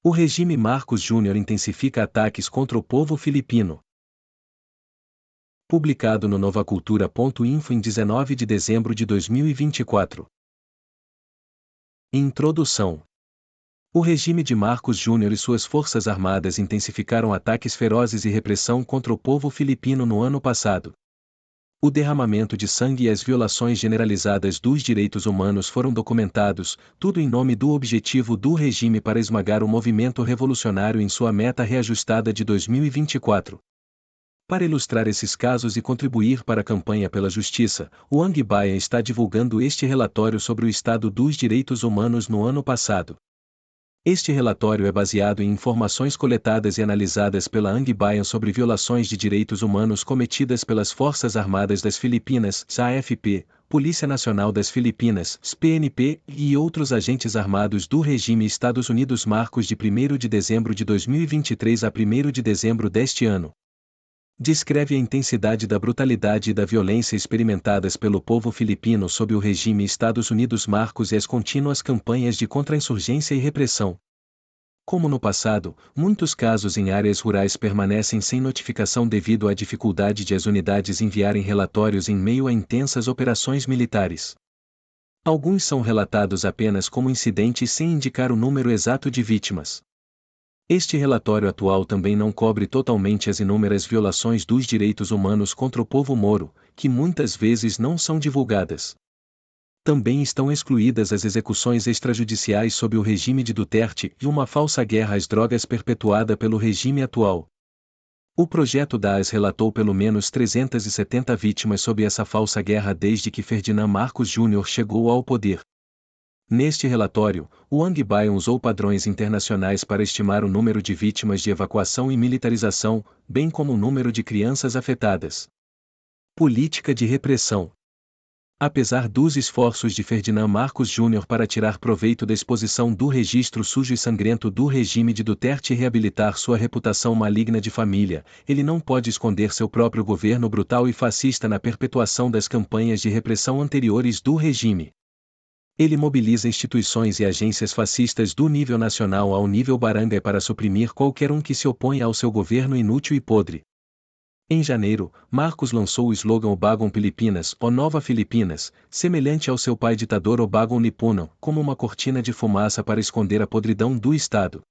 O regime Marcos Júnior intensifica ataques contra o povo filipino. Publicado no novacultura.info em 19 de dezembro de 2024. Introdução. O regime de Marcos Júnior e suas forças armadas intensificaram ataques ferozes e repressão contra o povo filipino no ano passado. O derramamento de sangue e as violações generalizadas dos direitos humanos foram documentados, tudo em nome do objetivo do regime para esmagar o movimento revolucionário em sua meta reajustada de 2024. Para ilustrar esses casos e contribuir para a campanha pela justiça, o Ang-Bayan está divulgando este relatório sobre o estado dos direitos humanos no ano passado. Este relatório é baseado em informações coletadas e analisadas pela Ang-Bayan sobre violações de direitos humanos cometidas pelas Forças Armadas das Filipinas, AFP, Polícia Nacional das Filipinas, PNP, e outros agentes armados do regime Estados Unidos. Marcos de 1º de dezembro de 2023 a 1º de dezembro deste ano. Descreve a intensidade da brutalidade e da violência experimentadas pelo povo filipino sob o regime Estados Unidos. Marcos e as contínuas campanhas de contra-insurgência e repressão. Como no passado, muitos casos em áreas rurais permanecem sem notificação devido à dificuldade de as unidades enviarem relatórios em meio a intensas operações militares. Alguns são relatados apenas como incidentes sem indicar o número exato de vítimas. Este relatório atual também não cobre totalmente as inúmeras violações dos direitos humanos contra o povo moro, que muitas vezes não são divulgadas. Também estão excluídas as execuções extrajudiciais sob o regime de Duterte e uma falsa guerra às drogas perpetuada pelo regime atual. O projeto DAS relatou pelo menos 370 vítimas sob essa falsa guerra desde que Ferdinand Marcos Júnior chegou ao poder. Neste relatório, o Ang-Bayan usou padrões internacionais para estimar o número de vítimas de evacuação e militarização, bem como o número de crianças afetadas. Política de repressão. Apesar dos esforços de Ferdinand Marcos Júnior para tirar proveito da exposição do registro sujo e sangrento do regime de Duterte e reabilitar sua reputação maligna de família, ele não pode esconder seu próprio governo brutal e fascista na perpetuação das campanhas de repressão anteriores do regime. Ele mobiliza instituições e agências fascistas do nível nacional ao nível barangay para suprimir qualquer um que se oponha ao seu governo inútil e podre. Em janeiro, Marcos lançou o slogan O Bagong Pilipinas, ou Nova Filipinas, semelhante ao seu pai ditador O Bagong Lipunan, como uma cortina de fumaça para esconder a podridão do Estado.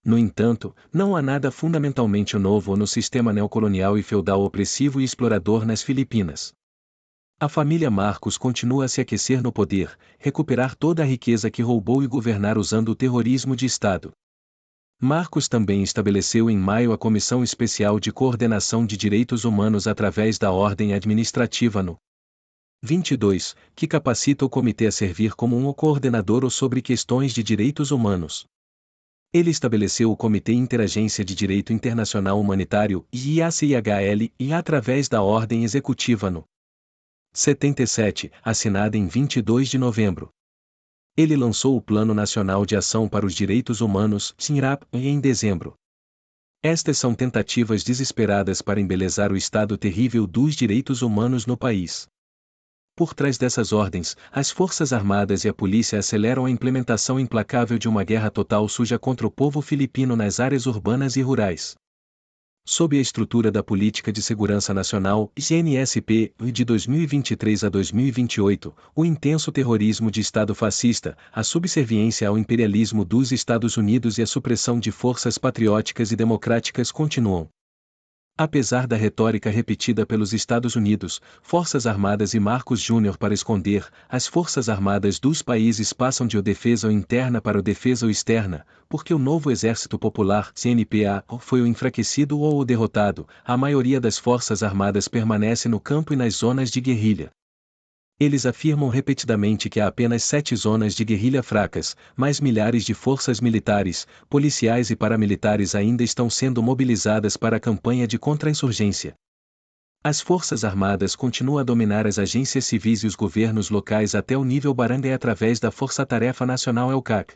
No entanto, não há nada fundamentalmente novo no sistema neocolonial e feudal opressivo e explorador nas Filipinas. A família Marcos continua a se aquecer no poder, recuperar toda a riqueza que roubou e governar usando o terrorismo de Estado. Marcos também estabeleceu em maio a Comissão Especial de Coordenação de Direitos Humanos através da Ordem Administrativa no 22, que capacita o comitê a servir como um coordenador sobre questões de direitos humanos. Ele estabeleceu o Comitê Interagência de Direito Internacional Humanitário, IACIHL, e através da Ordem Executiva no 77, assinada em 22 de novembro. Ele lançou o Plano Nacional de Ação para os Direitos Humanos, PNAP, em dezembro. Estas são tentativas desesperadas para embelezar o estado terrível dos direitos humanos no país. Por trás dessas ordens, as Forças Armadas e a polícia aceleram a implementação implacável de uma guerra total suja contra o povo filipino nas áreas urbanas e rurais. Sob a estrutura da Política de Segurança Nacional, CNSP, de 2023 a 2028, o intenso terrorismo de Estado fascista, a subserviência ao imperialismo dos Estados Unidos e a supressão de forças patrióticas e democráticas continuam. Apesar da retórica repetida pelos Estados Unidos, Forças Armadas e Marcos Júnior para esconder, as Forças Armadas dos países passam de o defesa interna para o defesa externa, porque o novo Exército Popular, CNPA, foi o enfraquecido ou o derrotado, a maioria das Forças Armadas permanece no campo e nas zonas de guerrilha. Eles afirmam repetidamente que há apenas 7 zonas de guerrilha fracas, mas milhares de forças militares, policiais e paramilitares ainda estão sendo mobilizadas para a campanha de contra-insurgência. As Forças Armadas continuam a dominar as agências civis e os governos locais até o nível barangay através da Força-Tarefa Nacional ELCAC.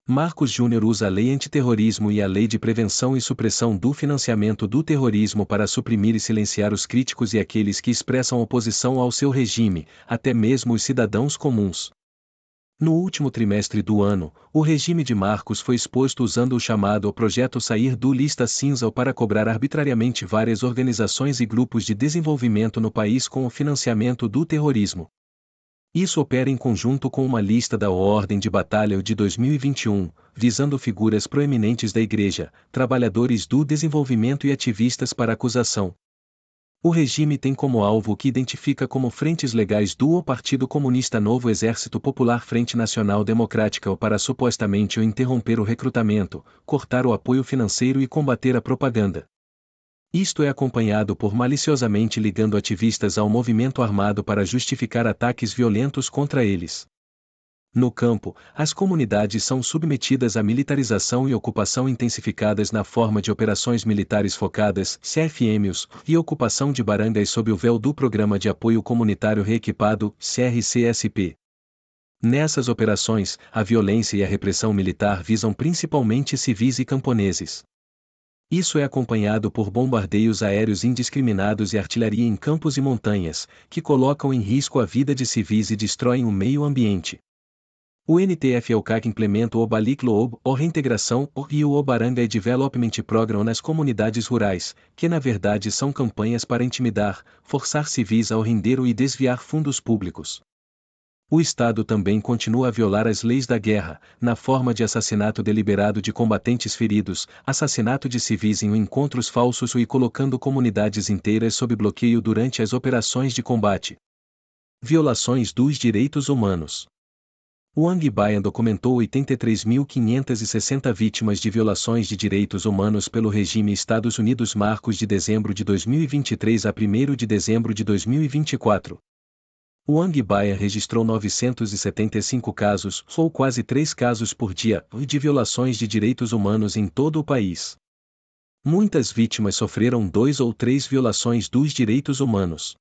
Marcos Júnior usa a Lei Antiterrorismo e a Lei de Prevenção e Supressão do Financiamento do Terrorismo para suprimir e silenciar os críticos e aqueles que expressam oposição ao seu regime, até mesmo os cidadãos comuns. No último trimestre do ano, o regime de Marcos foi exposto usando o chamado Projeto Sair do Lista Cinza para cobrar arbitrariamente várias organizações e grupos de desenvolvimento no país com o financiamento do terrorismo. Isso opera em conjunto com uma lista da Ordem de Batalha de 2021, visando figuras proeminentes da Igreja, trabalhadores do desenvolvimento e ativistas para acusação. O regime tem como alvo o que identifica como frentes legais do Partido Comunista Novo Exército Popular Frente Nacional Democrática ou para supostamente interromper o recrutamento, cortar o apoio financeiro e combater a propaganda. Isto é acompanhado por maliciosamente ligando ativistas ao movimento armado para justificar ataques violentos contra eles. No campo, as comunidades são submetidas à militarização e ocupação intensificadas na forma de operações militares focadas, CFMs, e ocupação de barangas sob o véu do Programa de Apoio Comunitário Reequipado, CRCSP. Nessas operações, a violência e a repressão militar visam principalmente civis e camponeses. Isso é acompanhado por bombardeios aéreos indiscriminados e artilharia em campos e montanhas, que colocam em risco a vida de civis e destroem o meio ambiente. O NTF-EUCAC implementa o Obaliclo ou Reintegração e o Obarangay Development Program nas comunidades rurais, que na verdade são campanhas para intimidar, forçar civis ao render e desviar fundos públicos. O Estado também continua a violar as leis da guerra, na forma de assassinato deliberado de combatentes feridos, assassinato de civis em encontros falsos e colocando comunidades inteiras sob bloqueio durante as operações de combate. Violações dos direitos humanos. O Angbayan documentou 83.560 vítimas de violações de direitos humanos pelo regime Estados Unidos Marcos de dezembro de 2023 a 1º de dezembro de 2024. O Angbayan registrou 975 casos, ou quase 3 casos por dia, de violações de direitos humanos em todo o país. Muitas vítimas sofreram 2 ou 3 violações dos direitos humanos.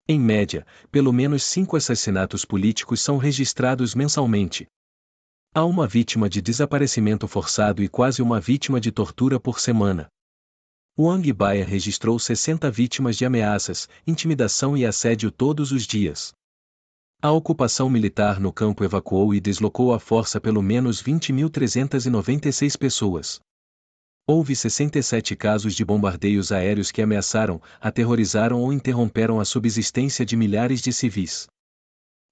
Em média, pelo menos 5 assassinatos políticos são registrados mensalmente. Há uma vítima de desaparecimento forçado e quase uma vítima de tortura por semana. O Angbayan registrou 60 vítimas de ameaças, intimidação e assédio todos os dias. A ocupação militar no campo evacuou e deslocou à força pelo menos 20.396 pessoas. Houve 67 casos de bombardeios aéreos que ameaçaram, aterrorizaram ou interromperam a subsistência de milhares de civis.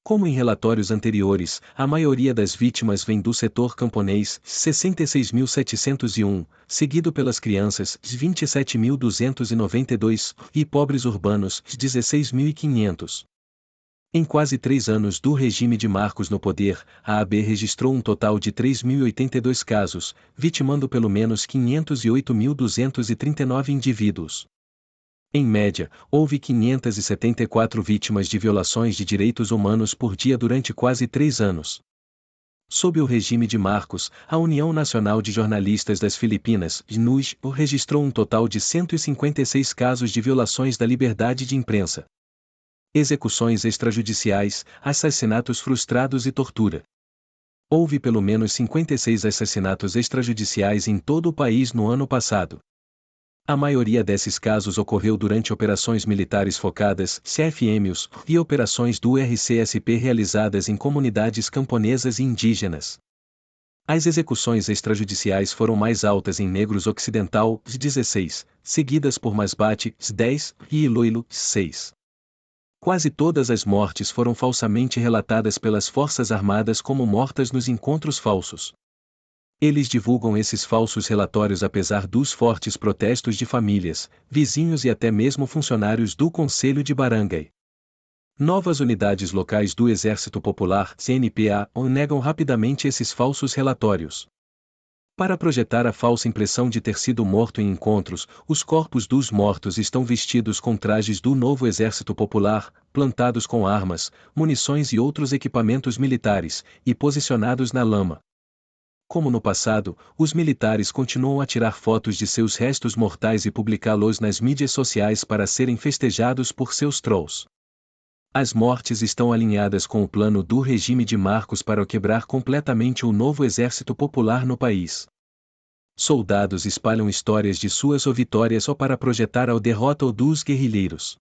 Como em relatórios anteriores, a maioria das vítimas vem do setor camponês, 66.701, seguido pelas crianças, 27.292, e pobres urbanos, 16.500. Em quase 3 anos do regime de Marcos no poder, a AB registrou um total de 3.082 casos, vitimando pelo menos 508.239 indivíduos. Em média, houve 574 vítimas de violações de direitos humanos por dia durante quase 3 anos. Sob o regime de Marcos, a União Nacional de Jornalistas das Filipinas, NUJ, registrou um total de 156 casos de violações da liberdade de imprensa. Execuções extrajudiciais, assassinatos frustrados e tortura. Houve pelo menos 56 assassinatos extrajudiciais em todo o país no ano passado. A maioria desses casos ocorreu durante operações militares focadas, CFMs, e operações do RCSP realizadas em comunidades camponesas e indígenas. As execuções extrajudiciais foram mais altas em Negros Ocidental, 16, seguidas por Masbate, 10, e Iloilo, 6. Quase todas as mortes foram falsamente relatadas pelas Forças Armadas como mortas nos encontros falsos. Eles divulgam esses falsos relatórios apesar dos fortes protestos de famílias, vizinhos e até mesmo funcionários do Conselho de Barangay. Novas unidades locais do Exército Popular, CNPA, negam rapidamente esses falsos relatórios. Para projetar a falsa impressão de ter sido morto em encontros, os corpos dos mortos estão vestidos com trajes do novo Exército Popular, plantados com armas, munições e outros equipamentos militares, e posicionados na lama. Como no passado, os militares continuam a tirar fotos de seus restos mortais e publicá-los nas mídias sociais para serem festejados por seus trolls. As mortes estão alinhadas com o plano do regime de Marcos para quebrar completamente o novo exército popular no país. Soldados espalham histórias de suas vitórias só para projetar a derrota dos guerrilheiros.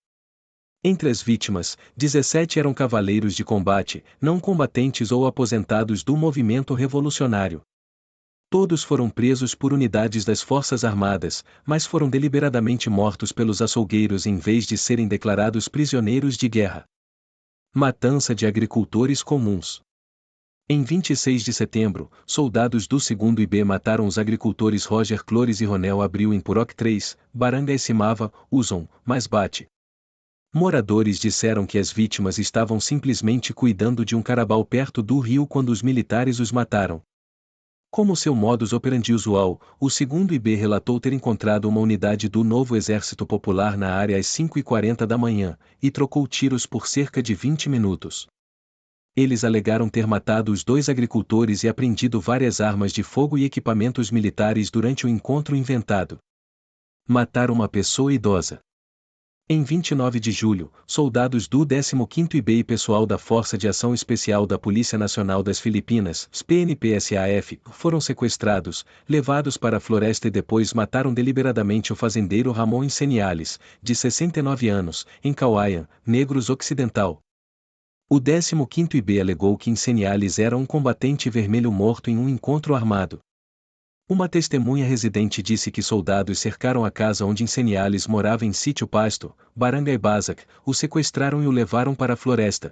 Entre as vítimas, 17 eram cavaleiros de combate, não combatentes ou aposentados do movimento revolucionário. Todos foram presos por unidades das Forças Armadas, mas foram deliberadamente mortos pelos açougueiros em vez de serem declarados prisioneiros de guerra. Matança de agricultores comuns. Em 26 de setembro, soldados do 2º IB mataram os agricultores Roger Clores e Ronel Abril em Purok 3, Baranga e Simava, Uzon, Masbate. Moradores disseram que as vítimas estavam simplesmente cuidando de um carabao perto do rio quando os militares os mataram. Como seu modus operandi usual, o 2º IB relatou ter encontrado uma unidade do Novo Exército Popular na área às 5h40 da manhã, e trocou tiros por cerca de 20 minutos. Eles alegaram ter matado os 2 agricultores e apreendido várias armas de fogo e equipamentos militares durante o encontro inventado. Matar uma pessoa idosa. Em 29 de julho, soldados do 15º IB e pessoal da Força de Ação Especial da Polícia Nacional das Filipinas, PNPSAF, foram sequestrados, levados para a floresta e depois mataram deliberadamente o fazendeiro Ramon Inseniales, de 69 anos, em Cauayan, Negros Ocidental. O 15º IB alegou que Inseniales era um combatente vermelho morto em um encontro armado. Uma testemunha residente disse que soldados cercaram a casa onde Inseniales morava em Sítio Pasto, Barangay Bazac, o sequestraram e o levaram para a floresta.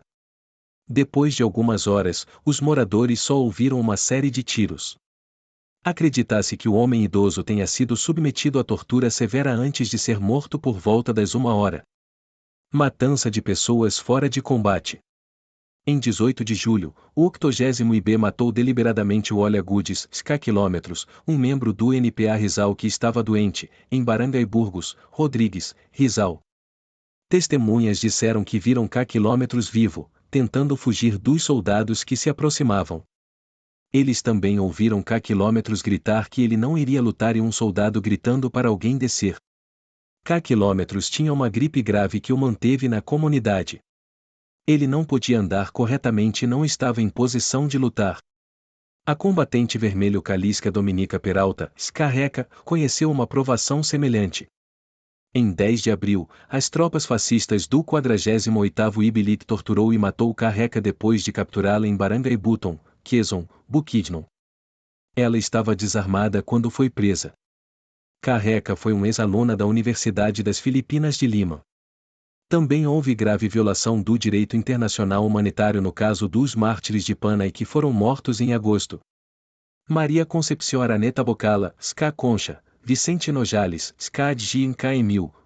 Depois de algumas horas, os moradores só ouviram uma série de tiros. Acredita-se que o homem idoso tenha sido submetido a tortura severa antes de ser morto por volta das 1h. Matança de pessoas fora de combate. Em 18 de julho, o 80º IB matou deliberadamente o Olha Gudes, km, um membro do NPA Rizal que estava doente, em Barangay Burgos, Rodrigues, Rizal. Testemunhas disseram que viram km vivo, tentando fugir dos soldados que se aproximavam. Eles também ouviram km gritar que ele não iria lutar e um soldado gritando para alguém descer. Km tinha uma gripe grave que o manteve na comunidade. Ele não podia andar corretamente e não estava em posição de lutar. A combatente vermelho Calisca Dominica Peralta, Scarreca, conheceu uma provação semelhante. Em 10 de abril, as tropas fascistas do 48º Ibilit torturou e matou Carreca depois de capturá-la em Barangay Buton, Quezon, Bukidnon. Ela estava desarmada quando foi presa. Carreca foi uma ex-aluna da Universidade das Filipinas de Lima. Também houve grave violação do direito internacional humanitário no caso dos mártires de Panay que foram mortos em agosto. Maria Concepción Araneta Bocala, Ska Concha, Vicente Nojales, Ska Adjien K.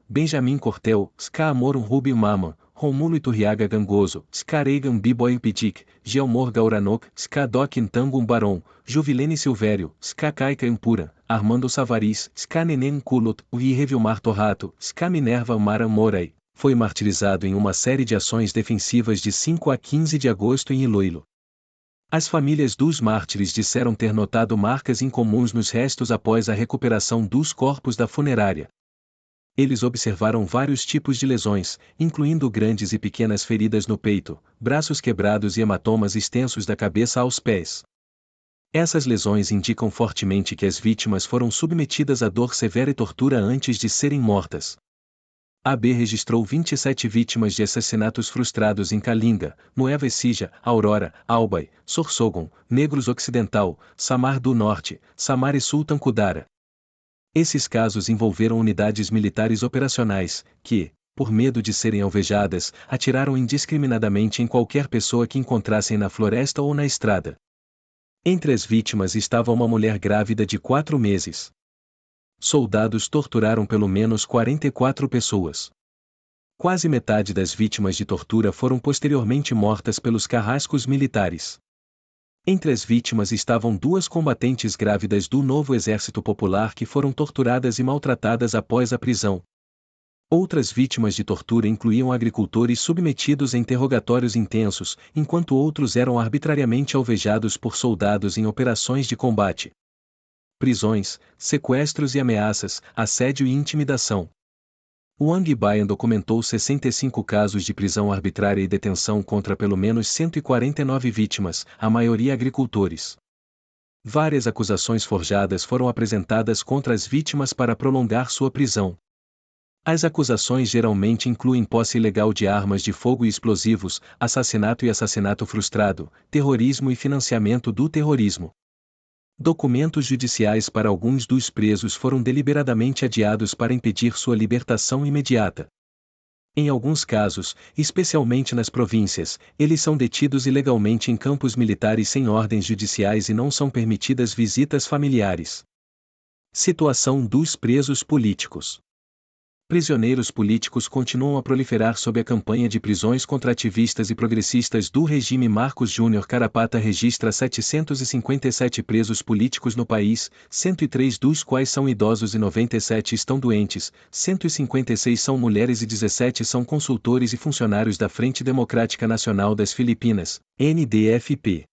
Benjamin Cortel, Ska Amorum Rubio Mama, Romulo Iturriaga Gangoso, Ska Reagan Biboy Pidic, Gelmor Gauranok, Ska Doc Intangum Baron, Juvilene Silvério, Ska Caica Impura, Armando Savariz, Ska Neném Kulot, Ui Vilmar Torrato, Ska Minerva Mara Moray. Foi martirizado em uma série de ações defensivas de 5 a 15 de agosto em Iloilo. As famílias dos mártires disseram ter notado marcas incomuns nos restos após a recuperação dos corpos da funerária. Eles observaram vários tipos de lesões, incluindo grandes e pequenas feridas no peito, braços quebrados e hematomas extensos da cabeça aos pés. Essas lesões indicam fortemente que as vítimas foram submetidas a dor severa e tortura antes de serem mortas. A AB registrou 27 vítimas de assassinatos frustrados em Kalinga, Nueva Ecija, Aurora, Albay, Sorsogon, Negros Ocidental, Samar do Norte, Samar e Sultan Kudara. Esses casos envolveram unidades militares operacionais, que, por medo de serem alvejadas, atiraram indiscriminadamente em qualquer pessoa que encontrassem na floresta ou na estrada. Entre as vítimas estava uma mulher grávida de 4 meses. Soldados torturaram pelo menos 44 pessoas. Quase metade das vítimas de tortura foram posteriormente mortas pelos carrascos militares. Entre as vítimas estavam 2 combatentes grávidas do Novo Exército Popular que foram torturadas e maltratadas após a prisão. Outras vítimas de tortura incluíam agricultores submetidos a interrogatórios intensos, enquanto outros eram arbitrariamente alvejados por soldados em operações de combate. Prisões, sequestros e ameaças, assédio e intimidação. Wang Bayan documentou 65 casos de prisão arbitrária e detenção contra pelo menos 149 vítimas, a maioria agricultores. Várias acusações forjadas foram apresentadas contra as vítimas para prolongar sua prisão. As acusações geralmente incluem posse ilegal de armas de fogo e explosivos, assassinato e assassinato frustrado, terrorismo e financiamento do terrorismo. Documentos judiciais para alguns dos presos foram deliberadamente adiados para impedir sua libertação imediata. Em alguns casos, especialmente nas províncias, eles são detidos ilegalmente em campos militares sem ordens judiciais e não são permitidas visitas familiares. Situação dos presos políticos. Prisioneiros políticos continuam a proliferar sob a campanha de prisões contra ativistas e progressistas do regime. Marcos Júnior Carapata registra 757 presos políticos no país, 103 dos quais são idosos e 97 estão doentes, 156 são mulheres e 17 são consultores e funcionários da Frente Democrática Nacional das Filipinas, NDFP.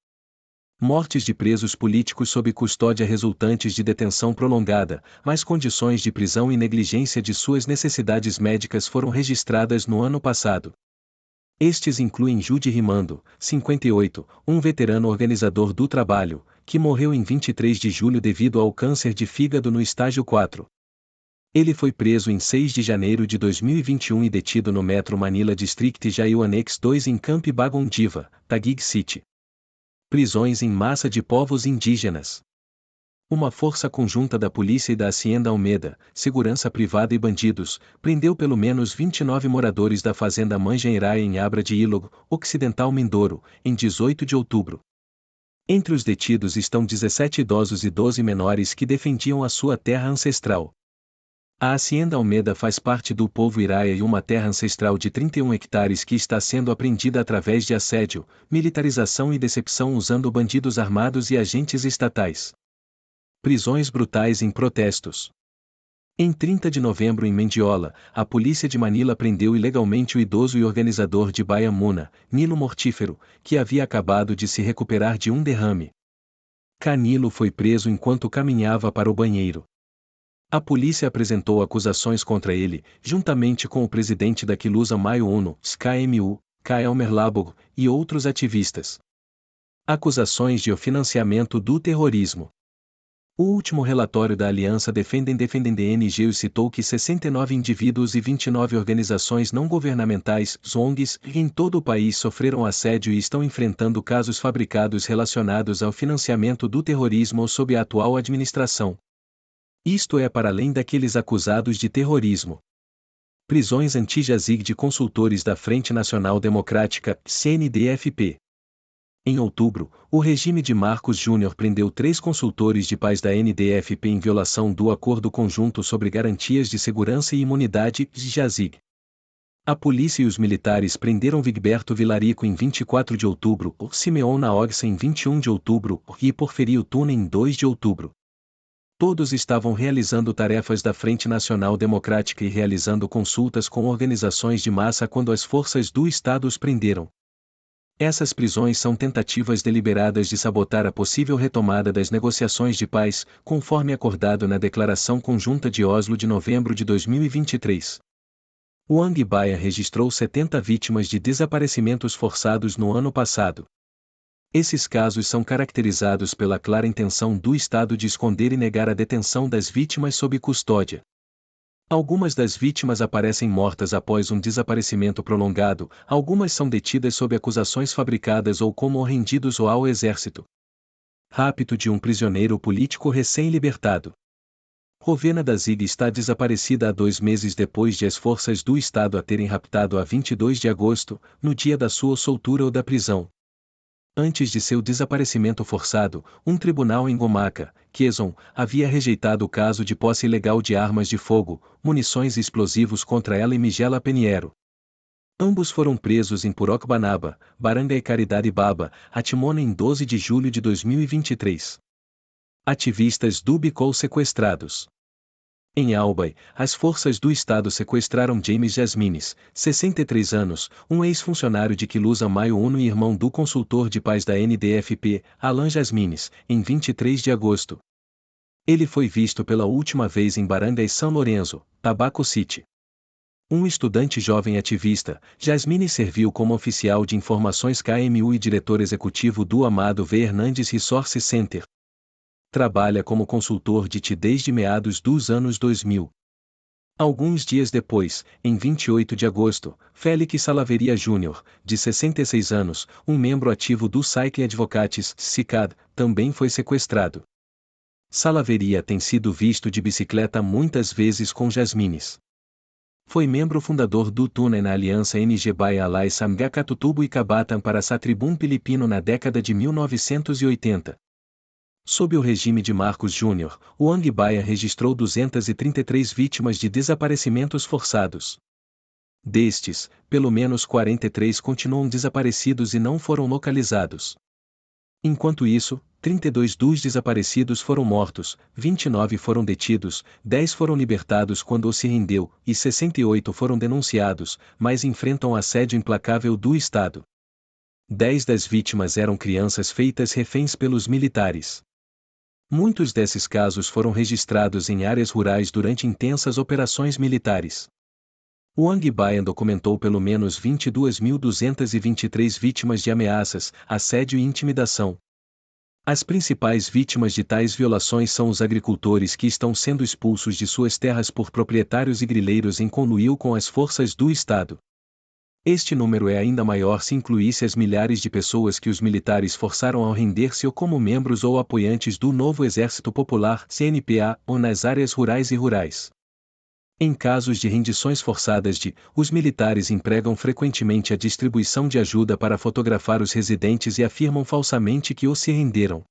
Mortes de presos políticos sob custódia resultantes de detenção prolongada, mas condições de prisão e negligência de suas necessidades médicas foram registradas no ano passado. Estes incluem Judy Rimando, 58, um veterano organizador do trabalho, que morreu em 23 de julho devido ao câncer de fígado no estágio 4. Ele foi preso em 6 de janeiro de 2021 e detido no Metro Manila District Jail Annex 2 em Camp Bagong Diva, Taguig City. Prisões em massa de povos indígenas. Uma força conjunta da polícia e da Hacienda Almeda, segurança privada e bandidos, prendeu pelo menos 29 moradores da fazenda Manjairaia em Abra de Ilog, Ocidental Mindoro, em 18 de outubro. Entre os detidos estão 17 idosos e 12 menores que defendiam a sua terra ancestral. A Hacienda Almeda faz parte do povo Iraia e uma terra ancestral de 31 hectares que está sendo apreendida através de assédio, militarização e decepção usando bandidos armados e agentes estatais. Prisões brutais em protestos. Em 30 de novembro em Mendiola, a polícia de Manila prendeu ilegalmente o idoso e organizador de Bayan Muna, Nilo Mortífero, que havia acabado de se recuperar de um derrame. Canilo foi preso enquanto caminhava para o banheiro. A polícia apresentou acusações contra ele, juntamente com o presidente da Kilusa Mayo Uno, SKMU, Elmer Labog, e outros ativistas. Acusações de financiamento do terrorismo. O último relatório da Aliança Defendem DNG citou que 69 indivíduos e 29 organizações não governamentais, ONGs, em todo o país sofreram assédio e estão enfrentando casos fabricados relacionados ao financiamento do terrorismo sob a atual administração. Isto é para além daqueles acusados de terrorismo. Prisões anti-Jazig de consultores da Frente Nacional Democrática, CNDFP. Em outubro, o regime de Marcos Júnior prendeu 3 consultores de paz da NDFP em violação do Acordo Conjunto sobre Garantias de Segurança e Imunidade, Jazig. A polícia e os militares prenderam Vigberto Vilarico em 24 de outubro, Simeon Naogsa em 21 de outubro e Porfirio Tuna em 2 de outubro. Todos estavam realizando tarefas da Frente Nacional Democrática e realizando consultas com organizações de massa quando as forças do Estado os prenderam. Essas prisões são tentativas deliberadas de sabotar a possível retomada das negociações de paz, conforme acordado na Declaração Conjunta de Oslo de novembro de 2023. O Ang-Baia registrou 70 vítimas de desaparecimentos forçados no ano passado. Esses casos são caracterizados pela clara intenção do Estado de esconder e negar a detenção das vítimas sob custódia. Algumas das vítimas aparecem mortas após um desaparecimento prolongado, algumas são detidas sob acusações fabricadas ou como rendidos ao exército. Rapto de um prisioneiro político recém-libertado. Rovena da Zig está desaparecida há 2 meses depois de as forças do Estado a terem raptado a 22 de agosto, no dia da sua soltura ou da prisão. Antes de seu desaparecimento forçado, um tribunal em Gomaca, Quezon, havia rejeitado o caso de posse ilegal de armas de fogo, munições e explosivos contra ela e Miguela Peniero. Ambos foram presos em Purocbanaba, Barangay Caridade Baba, Atimona em 12 de julho de 2023. Ativistas do Bicol sequestrados. Em Albay, as forças do Estado sequestraram James Jasmines, 63 anos, um ex-funcionário de Kilusa Mayo Uno e irmão do consultor de paz da NDFP, Alan Jasmines, em 23 de agosto. Ele foi visto pela última vez em Barangay São Lourenço, Tabaco City. Um estudante jovem ativista, Jasmine serviu como oficial de informações KMU e diretor executivo do Amado V. Hernandes Resource Center. Trabalha como consultor de TI desde meados dos anos 2000. Alguns dias depois, em 28 de agosto, Félix Salaveria Jr., de 66 anos, um membro ativo do Cycle Advocates, CICAD, também foi sequestrado. Salaveria tem sido visto de bicicleta muitas vezes com Jasmines. Foi membro fundador do TUNA na aliança NG Baia Alai Samgakatutubo e Kabatan para Satribum Pilipino na década de 1980. Sob o regime de Marcos Jr., o Angbaia registrou 233 vítimas de desaparecimentos forçados. Destes, pelo menos 43 continuam desaparecidos e não foram localizados. Enquanto isso, 32 dos desaparecidos foram mortos, 29 foram detidos, 10 foram libertados quando se rendeu, e 68 foram denunciados, mas enfrentam assédio implacável do Estado. 10 das vítimas eram crianças feitas reféns pelos militares. Muitos desses casos foram registrados em áreas rurais durante intensas operações militares. O Angbaia documentou pelo menos 22.223 vítimas de ameaças, assédio e intimidação. As principais vítimas de tais violações são os agricultores que estão sendo expulsos de suas terras por proprietários e grileiros em conluio com as forças do Estado. Este número é ainda maior se incluísse as milhares de pessoas que os militares forçaram a render-se ou como membros ou apoiantes do Novo Exército Popular (CNPA) ou nas áreas rurais e rurais. Em casos de rendições forçadas os militares empregam frequentemente a distribuição de ajuda para fotografar os residentes e afirmam falsamente que os se renderam.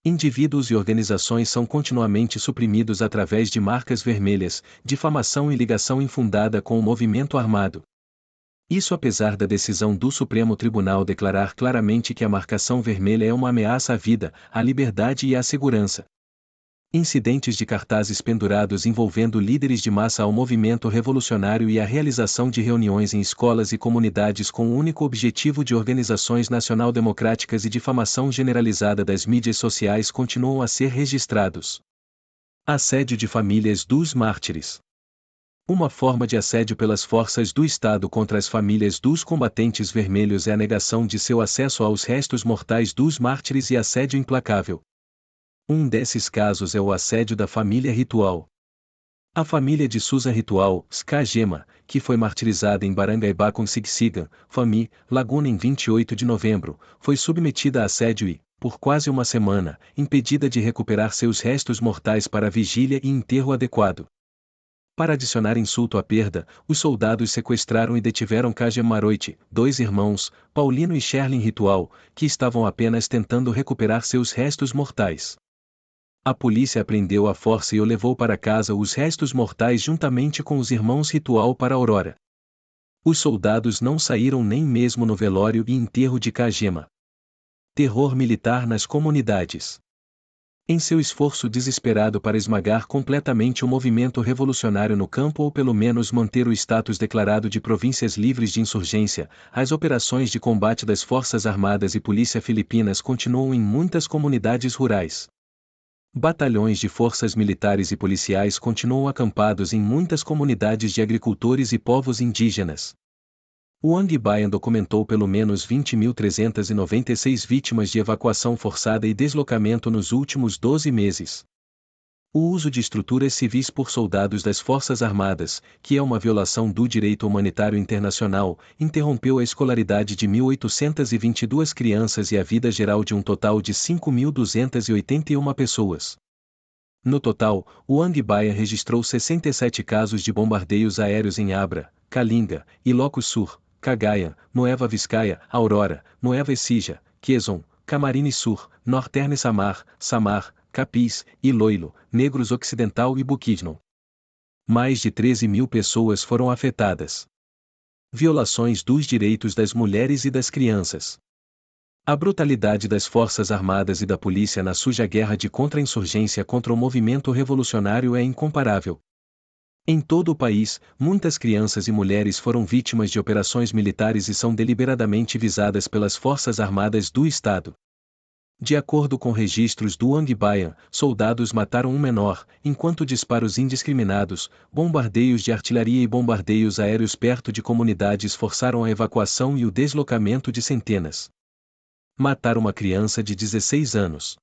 Indivíduos e organizações são continuamente suprimidos através de marcas vermelhas, difamação e ligação infundada com o movimento armado. Isso apesar da decisão do Supremo Tribunal declarar claramente que a marcação vermelha é uma ameaça à vida, à liberdade e à segurança. Incidentes de cartazes pendurados envolvendo líderes de massa ao movimento revolucionário e a realização de reuniões em escolas e comunidades com o único objetivo de organizações nacional-democráticas e difamação generalizada das mídias sociais continuam a ser registrados. Assédio de famílias dos mártires. Uma forma de assédio pelas forças do Estado contra as famílias dos combatentes vermelhos é a negação de seu acesso aos restos mortais dos mártires e assédio implacável. Um desses casos é o assédio da família Ritual. A família de Susan Ritual, Skagema, que foi martirizada em Barangayba com Sigsigan, Fami, Laguna em 28 de novembro, foi submetida a assédio e, por quase uma semana, impedida de recuperar seus restos mortais para vigília e enterro adequado. Para adicionar insulto à perda, os soldados sequestraram e detiveram Kajem Maroite, dois irmãos, Paulino e Sherlin Ritual, que estavam apenas tentando recuperar seus restos mortais. A polícia apreendeu à força e o levou para casa os restos mortais juntamente com os irmãos Ritual para Aurora. Os soldados não saíram nem mesmo no velório e enterro de Kajema. Terror militar nas comunidades. Em seu esforço desesperado para esmagar completamente o movimento revolucionário no campo ou pelo menos manter o status declarado de províncias livres de insurgência, as operações de combate das Forças Armadas e Polícia Filipinas continuam em muitas comunidades rurais. Batalhões de forças militares e policiais continuam acampados em muitas comunidades de agricultores e povos indígenas. O Angbaia documentou pelo menos 20.396 vítimas de evacuação forçada e deslocamento nos últimos 12 meses. O uso de estruturas civis por soldados das Forças Armadas, que é uma violação do direito humanitário internacional, interrompeu a escolaridade de 1.822 crianças e a vida geral de um total de 5.281 pessoas. No total, o Angbaia registrou 67 casos de bombardeios aéreos em Abra, Kalinga, Ilocos Sur, Cagayan, Nueva Vizcaya, Aurora, Nueva Ecija, Quezon, Camarines Sur, Norterne Samar, Capiz, Iloilo, Negros Occidental e Bukidnon. Mais de 13.000 pessoas foram afetadas. Violações dos direitos das mulheres e das crianças. A brutalidade das Forças Armadas e da polícia na suja guerra de contra-insurgência contra o movimento revolucionário é incomparável. Em todo o país, muitas crianças e mulheres foram vítimas de operações militares e são deliberadamente visadas pelas Forças Armadas do Estado. De acordo com registros do Angbaia, soldados mataram um menor, enquanto disparos indiscriminados, bombardeios de artilharia e bombardeios aéreos perto de comunidades forçaram a evacuação e o deslocamento de centenas. Matar uma criança de 16 anos.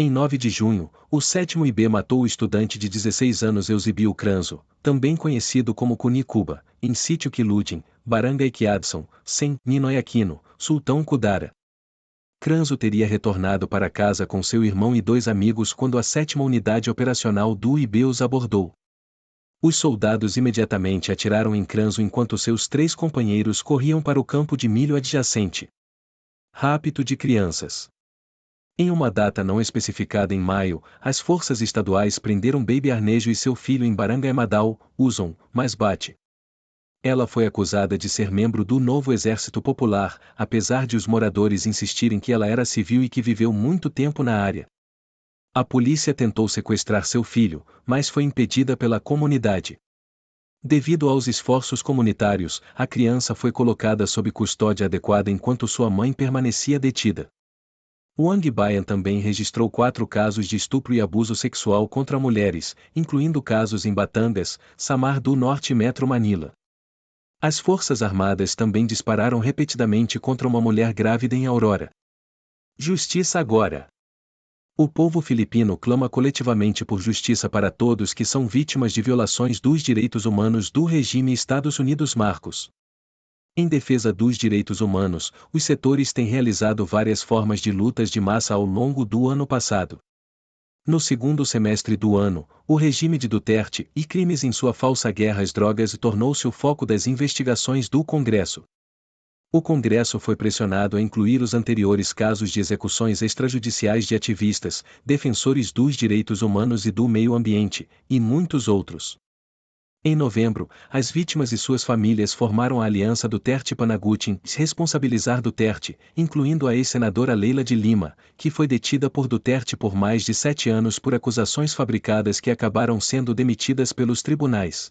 Em 9 de junho, o 7º IB matou o estudante de 16 anos Eusebio Cranzo, também conhecido como Cuni Cuba, em sítio Quiludin, Barangay Quiadson, Sem, Ninoy Aquino, Sultão Kudara. Cranzo teria retornado para casa com seu irmão e 2 amigos quando a 7ª Unidade Operacional do IB os abordou. Os soldados imediatamente atiraram em Cranzo enquanto seus 3 companheiros corriam para o campo de milho adjacente. Rapto de crianças. Em uma data não especificada em maio, as forças estaduais prenderam Baby Arnejo e seu filho em Barangay Madao, Uzon, Masbate. Ela foi acusada de ser membro do Novo Exército Popular, apesar de os moradores insistirem que ela era civil e que viveu muito tempo na área. A polícia tentou sequestrar seu filho, mas foi impedida pela comunidade. Devido aos esforços comunitários, a criança foi colocada sob custódia adequada enquanto sua mãe permanecia detida. Wang Bayan também registrou 4 casos de estupro e abuso sexual contra mulheres, incluindo casos em Batangas, Samar do Norte e Metro Manila. As Forças Armadas também dispararam repetidamente contra uma mulher grávida em Aurora. Justiça agora. O povo filipino clama coletivamente por justiça para todos que são vítimas de violações dos direitos humanos do regime Estados Unidos Marcos. Em defesa dos direitos humanos, os setores têm realizado várias formas de lutas de massa ao longo do ano passado. No segundo semestre do ano, o regime de Duterte e crimes em sua falsa guerra às drogas tornou-se o foco das investigações do Congresso. O Congresso foi pressionado a incluir os anteriores casos de execuções extrajudiciais de ativistas, defensores dos direitos humanos e do meio ambiente, e muitos outros. Em novembro, as vítimas e suas famílias formaram a Aliança Duterte-Panagutin, responsabilizar Duterte, incluindo a ex-senadora Leila de Lima, que foi detida por Duterte por mais de 7 anos por acusações fabricadas que acabaram sendo demitidas pelos tribunais.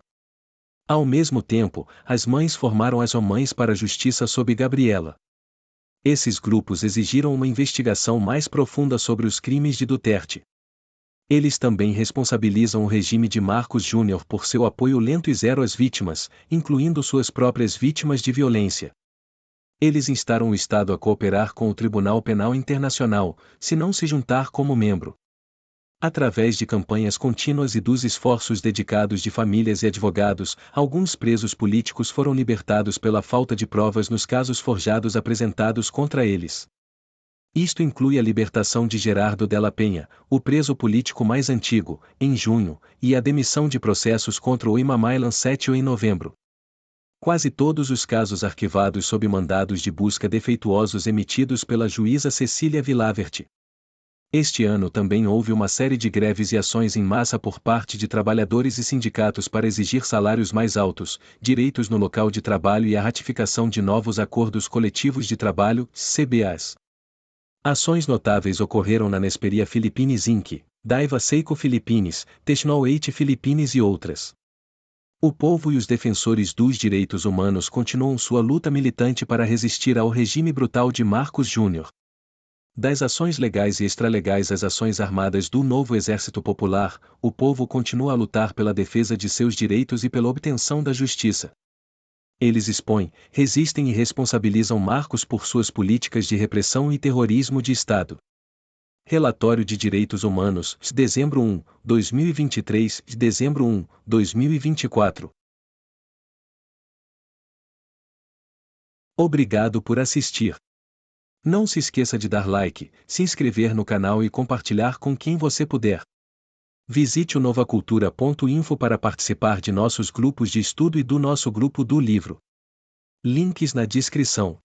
Ao mesmo tempo, as mães formaram as Mães para a Justiça sob Gabriela. Esses grupos exigiram uma investigação mais profunda sobre os crimes de Duterte. Eles também responsabilizam o regime de Marcos Júnior por seu apoio lento e zero às vítimas, incluindo suas próprias vítimas de violência. Eles instaram o Estado a cooperar com o Tribunal Penal Internacional, se não se juntar como membro. Através de campanhas contínuas e dos esforços dedicados de famílias e advogados, alguns presos políticos foram libertados pela falta de provas nos casos forjados apresentados contra eles. Isto inclui a libertação de Gerardo Della Penha, o preso político mais antigo, em junho, e a demissão de processos contra o Imamailan Setio em novembro. Quase todos os casos arquivados sob mandados de busca defeituosos emitidos pela juíza Cecília Vilavert. Este ano também houve uma série de greves e ações em massa por parte de trabalhadores e sindicatos para exigir salários mais altos, direitos no local de trabalho e a ratificação de novos acordos coletivos de trabalho, CBAs. Ações notáveis ocorreram na Nesperia Philippines Inc., Daiva Seiko Philippines, Technol 8 Philippines e outras. O povo e os defensores dos direitos humanos continuam sua luta militante para resistir ao regime brutal de Marcos Júnior. Das ações legais e extralegais às ações armadas do novo Exército Popular, o povo continua a lutar pela defesa de seus direitos e pela obtenção da justiça. Eles expõem, resistem e responsabilizam Marcos por suas políticas de repressão e terrorismo de Estado. Relatório de Direitos Humanos, dezembro 1, 2023, dezembro 1, 2024. Obrigado por assistir. Não se esqueça de dar like, se inscrever no canal e compartilhar com quem você puder. Visite o novacultura.info para participar de nossos grupos de estudo e do nosso grupo do livro. Links na descrição.